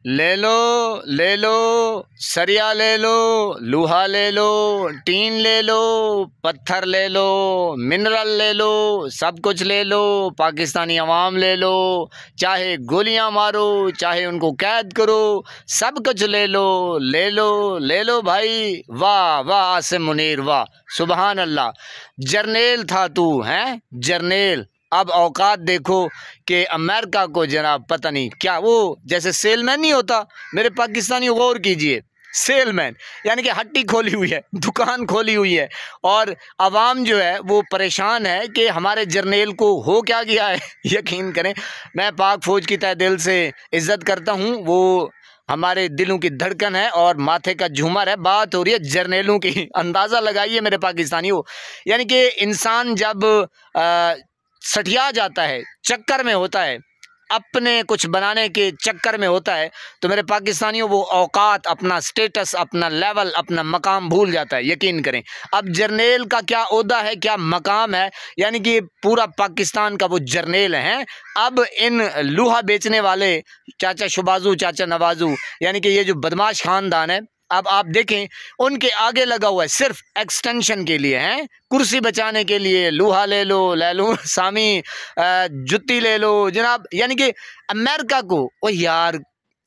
ले लो, ले लो, सरिया ले लो, लोहा ले लो, टीन ले लो, पत्थर ले लो, मिनरल ले लो, सब कुछ ले लो, पाकिस्तानी अवाम ले लो, चाहे गोलियां मारो, चाहे उनको कैद करो, सब कुछ ले लो, ले लो, ले लो भाई। वाह वाह आसिम मुनीर, वाह, सुबहान अल्लाह। जर्नेल था तू, हैं जर्नेल। अब औकात देखो कि अमेरिका को जनाब पता नहीं क्या, वो जैसे सेलमैन नहीं होता, मेरे पाकिस्तानी गौर कीजिए, सेलमैन यानी कि हट्टी खोली हुई है, दुकान खोली हुई है, और आवाम जो है वो परेशान है कि हमारे जर्नेल को हो क्या गया है। यकीन करें, मैं पाक फ़ौज की तहे दिल से इज़्ज़त करता हूँ, वो हमारे दिलों की धड़कन है और माथे का झूमर है। बात हो रही है जर्नेलों की, अंदाज़ा लगाइए मेरे पाकिस्तानियों, यानी कि इंसान जब सठिया जाता है, चक्कर में होता है, अपने कुछ बनाने के चक्कर में होता है, तो मेरे पाकिस्तानियों वो औकात, अपना स्टेटस, अपना लेवल, अपना मकाम भूल जाता है। यकीन करें, अब जर्नेल का क्या ओहदा है, क्या मकाम है, यानी कि पूरा पाकिस्तान का वो जर्नेल है। अब इन लोहा बेचने वाले चाचा शुबाजू, चाचा नवाजू, यानी कि ये जो बदमाश ख़ानदान है, अब आप देखें उनके आगे लगा हुआ है सिर्फ एक्सटेंशन के लिए, हैं कुर्सी बचाने के लिए, लोहा ले लो सामी, जुत्ती ले लो जनाब। यानी कि अमेरिका को, ओ यार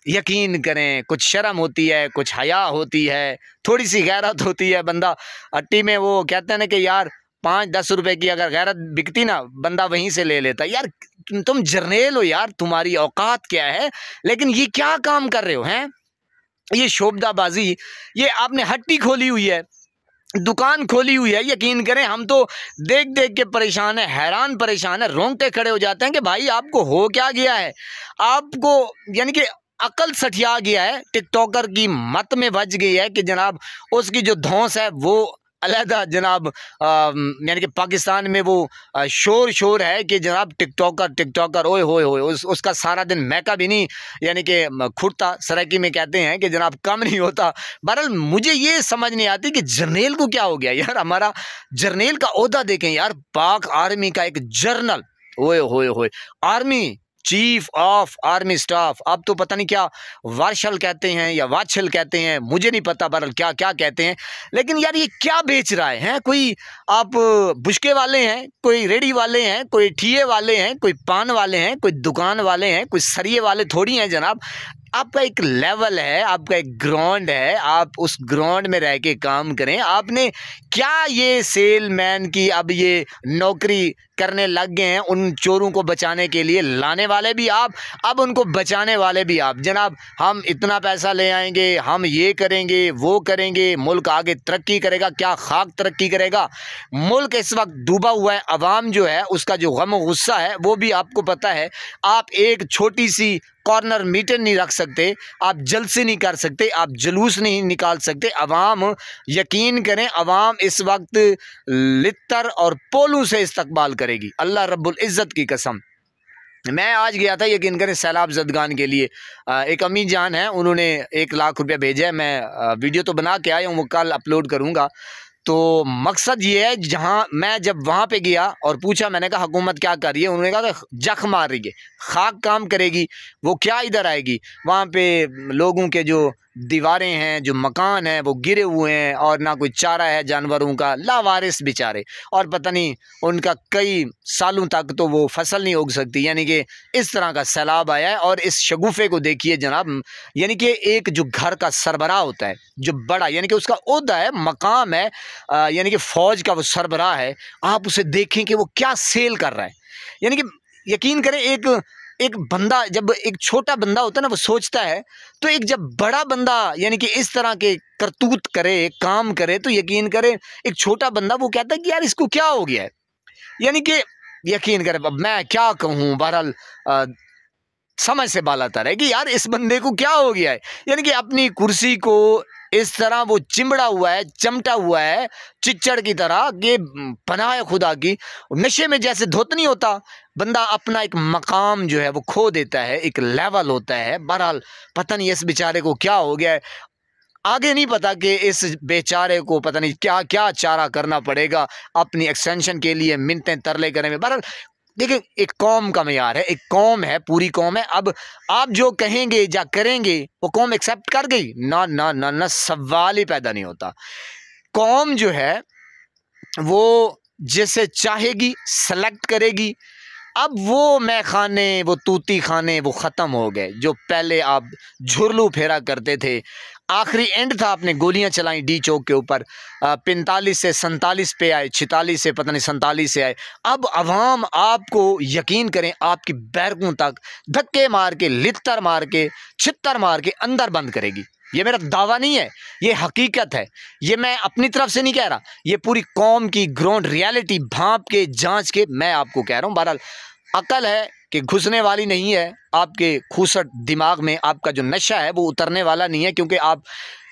यकीन करें, कुछ शर्म होती है, कुछ हया होती है, थोड़ी सी गैरत होती है। बंदा हट्टी में वो कहते हैं ना कि यार 5-10 रुपए की अगर गैरत बिकती ना, बंदा वहीं से ले लेता। यार तुम जर्नेल हो यार, तुम्हारी औकात क्या है, लेकिन ये क्या काम कर रहे हो, हैं ये शोबदाबाजी, ये आपने हट्टी खोली हुई है, दुकान खोली हुई है। यकीन करें, हम तो देख देख के परेशान है, हैरान परेशान है, रोंगटे खड़े हो जाते हैं कि भाई आपको हो क्या गया है, आपको यानी कि अकल सठिया गया है, टिकटॉकर की मत में बच गई है कि जनाब उसकी जो धौंस है वो अलहदा जनाब, यानी कि पाकिस्तान में वो शोर है कि जनाब टिकटॉकर टिकटॉकर, ओए होए होए, उसका सारा दिन महका भी नहीं, यानी कि खुरता सराकी में कहते हैं कि जनाब कम नहीं होता। बहरहाल मुझे ये समझ नहीं आती कि जर्नेल को क्या हो गया यार। हमारा जर्नेल का ओहदा देखें यार, पाक आर्मी का एक जर्नल, ओए होए होए, army chief of army staff, अब तो पता नहीं क्या वार्शल कहते हैं या वाछल कहते हैं, मुझे नहीं पता बहरहाल क्या क्या कहते हैं। लेकिन यार ये क्या बेच रहा है? कोई आप बुशके वाले हैं, कोई रेडी वाले हैं, कोई ठिये वाले हैं, कोई पान वाले हैं, कोई दुकान वाले हैं, कोई सरिये वाले थोड़ी हैं जनाब। आपका एक लेवल है, आपका एक ग्राउंड है, आप उस ग्राउंड में रह के काम करें। आपने क्या ये सेलमैन की अब ये नौकरी करने लग गए हैं, उन चोरों को बचाने के लिए, लाने वाले भी आप, अब उनको बचाने वाले भी आप। जनाब हम इतना पैसा ले आएंगे, हम ये करेंगे, वो करेंगे, मुल्क आगे तरक्की करेगा। क्या खाक तरक्की करेगा? मुल्क इस वक्त डूबा हुआ है, अवाम जो है उसका जो गम गुस्सा है वो भी आपको पता है। आप एक छोटी सी कॉर्नर मीटिंग नहीं रख सकते, आप जलसे नहीं कर सकते, आप जुलूस नहीं निकाल सकते। अवाम, यकीन करें, अवाम इस वक्त लित्तर और पोलू से इस्तकबाल करेगी, अल्लाह रब्बुल इज़्ज़त की कसम। मैं आज गया था, यकीन करें, सैलाब ज़दगान के लिए। एक अम्मी जान है, उन्होंने 1 लाख रुपया भेजा है। मैं वीडियो तो बना के आया हूँ, वो कल अपलोड करूँगा। तो मकसद ये है, जहाँ मैं जब वहाँ पे गया और पूछा, मैंने कहा हुकूमत क्या कर रही है, उन्होंने कहा कि जख मार रही है, खाक काम करेगी, वो क्या इधर आएगी। वहाँ पे लोगों के जो दीवारें हैं, जो मकान हैं, वो गिरे हुए हैं, और ना कोई चारा है जानवरों का, लावारिस बेचारे, और पता नहीं उनका कई सालों तक तो वो फसल नहीं उग सकती। यानी कि इस तरह का सैलाब आया है। और इस शगुफे को देखिए जनाब, यानी कि एक जो घर का सरबराह होता है, जो बड़ा, यानी कि उसका ओहदा है, मकाम है, यानी कि फ़ौज का वो सरबराह है, आप उसे देखें कि वो क्या सेल कर रहा है। यानी कि यकीन करें, एक बंदा, जब एक छोटा बंदा होता है ना वो सोचता है, तो एक जब बड़ा बंदा यानी कि इस तरह के करतूत करे, काम करे, तो यकीन करें एक छोटा बंदा वो कहता है कि यार इसको क्या हो गया है। यानी कि यकीन करें, अब मैं क्या कहूँ, बहरहाल समझ से बालातर है कि यार इस बंदे को क्या हो गया है। यानी कि अपनी कुर्सी को इस तरह वो चिमड़ा हुआ है, चमटा हुआ है चिच्चड़ की तरह, कि पनाह है खुदा की, नशे में जैसे धुत नहीं होता बंदा, अपना एक मकाम जो है वो खो देता है, एक लेवल होता है। बहरहाल पता नहीं इस बेचारे को क्या हो गया है, आगे नहीं पता कि इस बेचारे को पता नहीं क्या क्या चारा करना पड़ेगा अपनी एक्सटेंशन के लिए, मिन्नतें तरले करने में। बहरहाल देखिए, एक कौम का मयार है, एक कौम है, पूरी कौम है। अब आप जो कहेंगे या करेंगे वो कौम एक्सेप्ट कर गई? ना ना ना ना, सवाल ही पैदा नहीं होता। कौम जो है वो जैसे चाहेगी सेलेक्ट करेगी। अब वो मैं खाने, वो तूती खाने वो ख़त्म हो गए। जो पहले आप झुरलू फेरा करते थे, आखिरी एंड था, आपने गोलियां चलाई डी चौक के ऊपर, 45 से 47 पे आए, 46 से पता नहीं 47 से आए। अब अवाम आपको यकीन करें आपकी बैरकों तक धक्के मार के, लित्तर मार के, छित्तर मार के अंदर बंद करेगी। ये मेरा दावा नहीं है, ये हकीकत है। ये मैं अपनी तरफ से नहीं कह रहा, ये पूरी कौम की ग्राउंड रियलिटी भांप के जांच के मैं आपको कह रहा हूँ। बहरहाल अकल है कि घुसने वाली नहीं है आपके खूसट दिमाग में, आपका जो नशा है वो उतरने वाला नहीं है, क्योंकि आप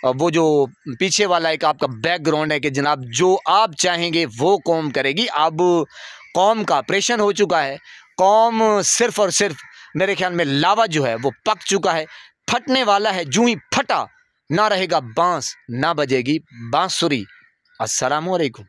वो जो पीछे वाला एक आपका बैकग्राउंड है कि जनाब जो आप चाहेंगे वो कौम करेगी। अब कौम का ऑपरेशन हो चुका है। कौम सिर्फ और सिर्फ मेरे ख्याल में लावा जो है वो पक चुका है, फटने वाला है। जूं ही फटा, ना रहेगा बांस, ना बजेगी बांसुरी। अस्सलामु अलैकुम।